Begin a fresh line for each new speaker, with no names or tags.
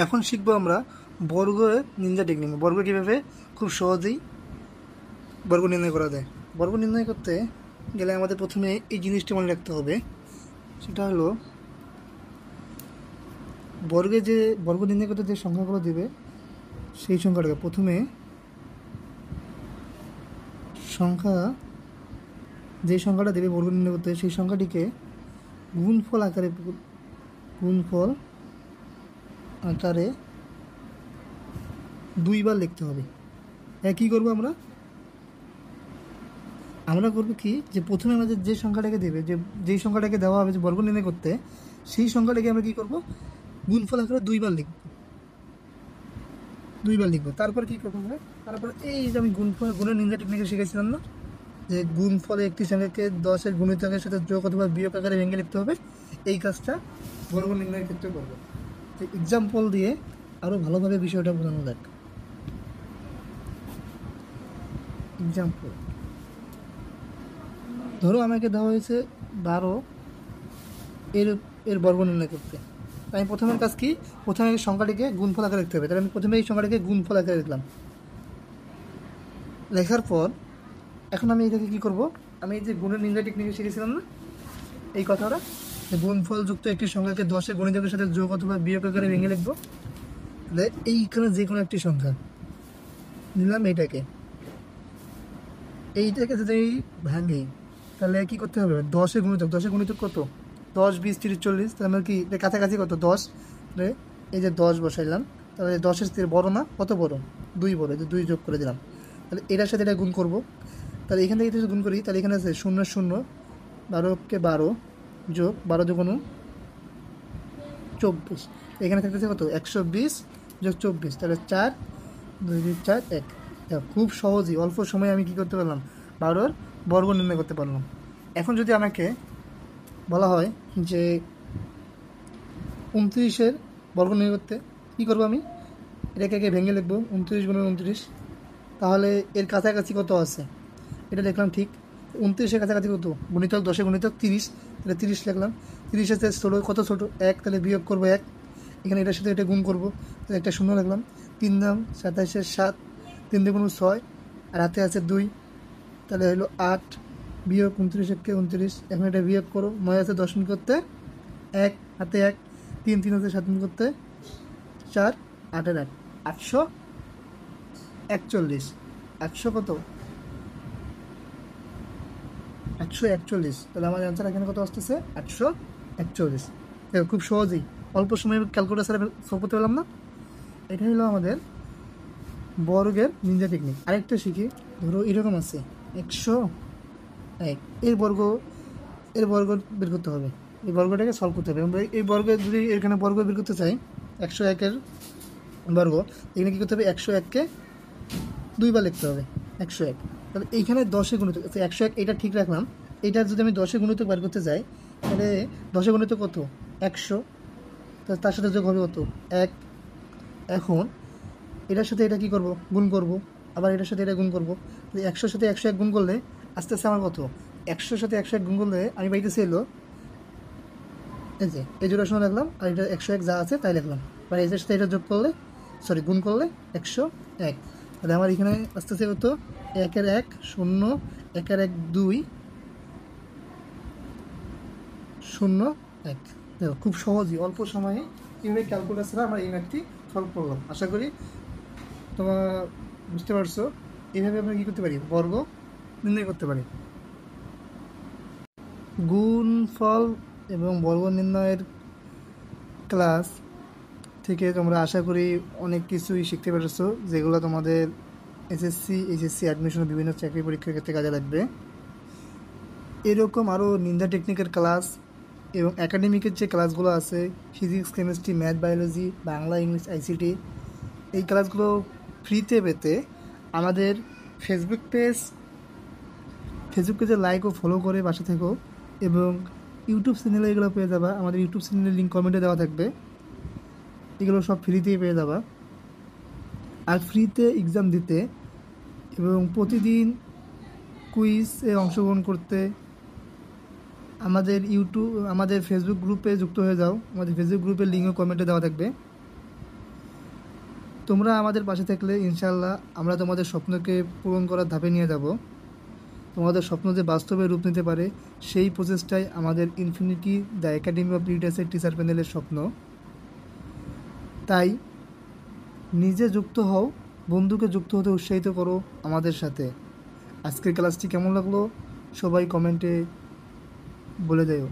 এখন শিখবো আমরা বর্গের নিন্দা টেকনিক। বর্গ কীভাবে খুব সহজেই বর্গ নির্ণয় করা যায়। বর্গ নির্ণয় করতে গেলে আমাদের প্রথমে এই জিনিসটি মনে রাখতে হবে, সেটা হলো বর্গ নির্ণয় করতে যে সংখ্যাগুলো দেবে সেই সংখ্যাটাকে প্রথমে যে সংখ্যাটা দেবে বর্গ নির্ণয় করতে সেই সংখ্যাটিকে গুণফল আকারে দুইবার লিখতে হবে। কী করবো আমরা করবো কি, যে প্রথমে আমাদের যে সংখ্যাটাকে দেবে, যেই সংখ্যাটাকে দেওয়া হবে যে বর্গ নির্ণয় করতে, সেই সংখ্যাটাকে আমরা কী করবো, গুণফল আকারে দুইবার লিখবো। তারপর কী করবো আমরা, তারপর এই যে আমি গুণের নিন্দা টেকনিকে শিখেছিলাম না, যে গুণফলে একটি সংখ্যাকে 10-এর গুণিতকের সাথে যোগ অথবা বিয়োগ আকারে ভেঙে লিখতে হবে। এই কাজটা বর্গ নির্ণয়ের ক্ষেত্রে করবো। তো এক্সাম্পল দিয়ে আরও ভালোভাবে বিষয়টা বোঝানো যাক। এক্সাম্পল, ধরো আমাকে দেওয়া হয়েছে 12 এর বর্গ নির্ণয় করতে। তাই আমি প্রথমের কাজ কি, প্রথমে এই সংখ্যাটিকে গুণফল আকারে লিখতে হবে। তাহলে আমি প্রথমে এই সংখ্যাটিকে গুণফল আকারে লিখলাম। লেখার পর এখন আমি এটাকে কী করবো, আমি এই যে গুণের নির্ণয় টেকনিকে শিখেছিলাম না এই কথাটা, যে গুণফল যুক্ত একটি সংখ্যাকে 10-এর গুণিতকের সাথে যোগ অথবা বিয়োগ আকারে ভেঙে লিখবো। তাহলে এইখানে যে কোনো একটি সংখ্যা নিলাম, এইটাকে যদি ভাঙি তাহলে কী করতে হবে, 10-এর গুণিতক কত, 10, 20, 30, 40। তাহলে আমার কি কাছাকাছি কত, 10। তাহলে এই যে 10 বসাইলাম, তাহলে 10-এর থেকে বড়ো না, কত বড়, 2 বড়, যে 2 যোগ করে দিলাম। তাহলে এটার সাথে এটা গুণ করবো। তাহলে এখান থেকে যদি গুণ করি তাহলে এখানে আছে 0, 0, 12কে 12 যোগ 12 যোগ 24। এখানে থাকতেছে কত, 120 যোগ 24, তাহলে 4, 2, 4, 1। খুব সহজেই অল্প সময়ে আমি কী করতে পারলাম, 12-এর বর্গ নির্ণয় করতে পারলাম। এখন যদি আমাকে বলা হয় যে 29-এর বর্গ নির্ণয় করতে, কী করবো, আমি এটাকে ভেঙে লিখবো 29 গুণ 29। তাহলে এর কাছাকাছি কত আছে এটা লিখলাম, ঠিক 29-এর কাছাকাছি কত, গুণিতক 10-এর গুণিতক 30, তাহলে 30 লিখলাম। 30-এর সাথে ছোটো কত, ছোটো 1, তাহলে বিয়োগ করবো 1। এখানে এটার সাথে এটা গুণ করবো, তাহলে একটা 0 লিখলাম। 3 দাম 27-এর 7, 3 দিয়ে 6, আর হাতে আছে 2, তাহলে হলো 8 বিয়োগ 29-এর 29। এখন এটা বিয়োগ করো, 9 আছে 10 মিনিট করতে 1, হাতে 1, 3, 3 আছে 7 মিনিট করতে 4, 8-এর 8, 841। 800 কত, 841। তাহলে আমার অ্যান্সার এখানে কত আসতেছে, 841। দেখো খুব সহজেই অল্প সময়ে ক্যালকুলেটারে সলভ করতে পারলাম না। এটা হলো আমাদের বর্গের নিন্দা টেকনিক। আরেকটা শিখি, ধরো এরকম আছে 101, এর বর্গ বের করতে হবে। এই বর্গটাকে সলভ করতে হবে। এই বর্গ যদি এখানে বর্গ বের করতে চাই, 101-এর বর্গ, এখানে কী করতে হবে, 101-কে দুইবার লিখতে হবে, 101। তাহলে এইখানে 10-এর গুণিতক, 101 এটা ঠিক রাখলাম। এইটার যদি আমি 10-এর গুণিতক বার করতে যাই, তাহলে 10-এর গুণিতক কত, 100, তার সাথে যোগ হবে কত, 1। এখন এটার সাথে এটা কী করবো, গুণ করব, আবার এটার সাথে এটা গুণ করবো। 100-র সাথে 101 গুণ করলে আস্তে আস্তে আমার কত, 100-র সাথে 101 গুণ করলে আমি পাইতেছি এলো, এই যে এই জোড়া সময় লিখলাম, আর এটা 101 যা আছে তাই লিখলাম। এবার এটার সাথে এটা যোগ করলে, গুণ করলে 101। তাহলে আমার এখানে আস্তে আস্তে কত, 1-এর 1, 0, 1-এর 1, 2, 0, 1। দেখো খুব সহজেই অল্প সময়ে কীভাবে ক্যালকুলেটার ছাড়া আমরা এই ম্যাথটি সলভ করলাম। আশা করি তোমরা বুঝতে পারছো। এইভাবে আমরা কী করতে পারি, বর্গ নির্ণয় করতে পারি। গুণফল এবং বর্গ নির্ণয়ের ক্লাস থেকে তোমরা আশা করি অনেক কিছুই শিখতে পেরেছো, যেগুলো তোমাদের এইচএসসি অ্যাডমিশন বিভিন্ন চাকরি পরীক্ষার ক্ষেত্রে কাজে লাগবে। এরকম আরও নিন্দা টেকনিকের ক্লাস এবং একাডেমিকের যে ক্লাসগুলো আছে, physics, chemistry, math, biology, Bangla, English, ICT, এই ক্লাসগুলো ফ্রিতে পেতে আমাদের ফেসবুক পেজে লাইক ও ফলো করে পাশে থেকো, এবং ইউটিউব চ্যানেলে এগুলো পেয়ে যাবা। আমাদের ইউটিউব চ্যানেলের লিঙ্ক কমেন্টে দেওয়া থাকবে। এগুলো সব ফ্রিতেই পেয়ে যাবা। আর ফ্রিতে এক্সাম দিতে এবং প্রতিদিন কুইজে অংশগ্রহণ করতে আমাদের ফেসবুক গ্রুপে যুক্ত হয়ে যাও। আমাদের ফেসবুক গ্রুপের লিঙ্কও কমেন্টে দেওয়া থাকবে। তোমরা আমাদের পাশে থাকলে ইনশাআল্লাহ আমরা তোমাদের স্বপ্নকে পূরণ করার ধাপে নিয়ে যাব। তোমাদের স্বপ্ন যে বাস্তবে রূপ নিতে পারে সেই প্রচেষ্টাই আমাদের ইনফিনিটি দ্য একাডেমি অফ লিডার্সের টিচার প্যানেলের স্বপ্ন। তাই নিজে যুক্ত হও, বন্ধুকে যুক্ত হতে উৎসাহিত করো আমাদের সাথে। আজকের ক্লাসটি কেমন লাগলো সবাই কমেন্টে বলে দিও।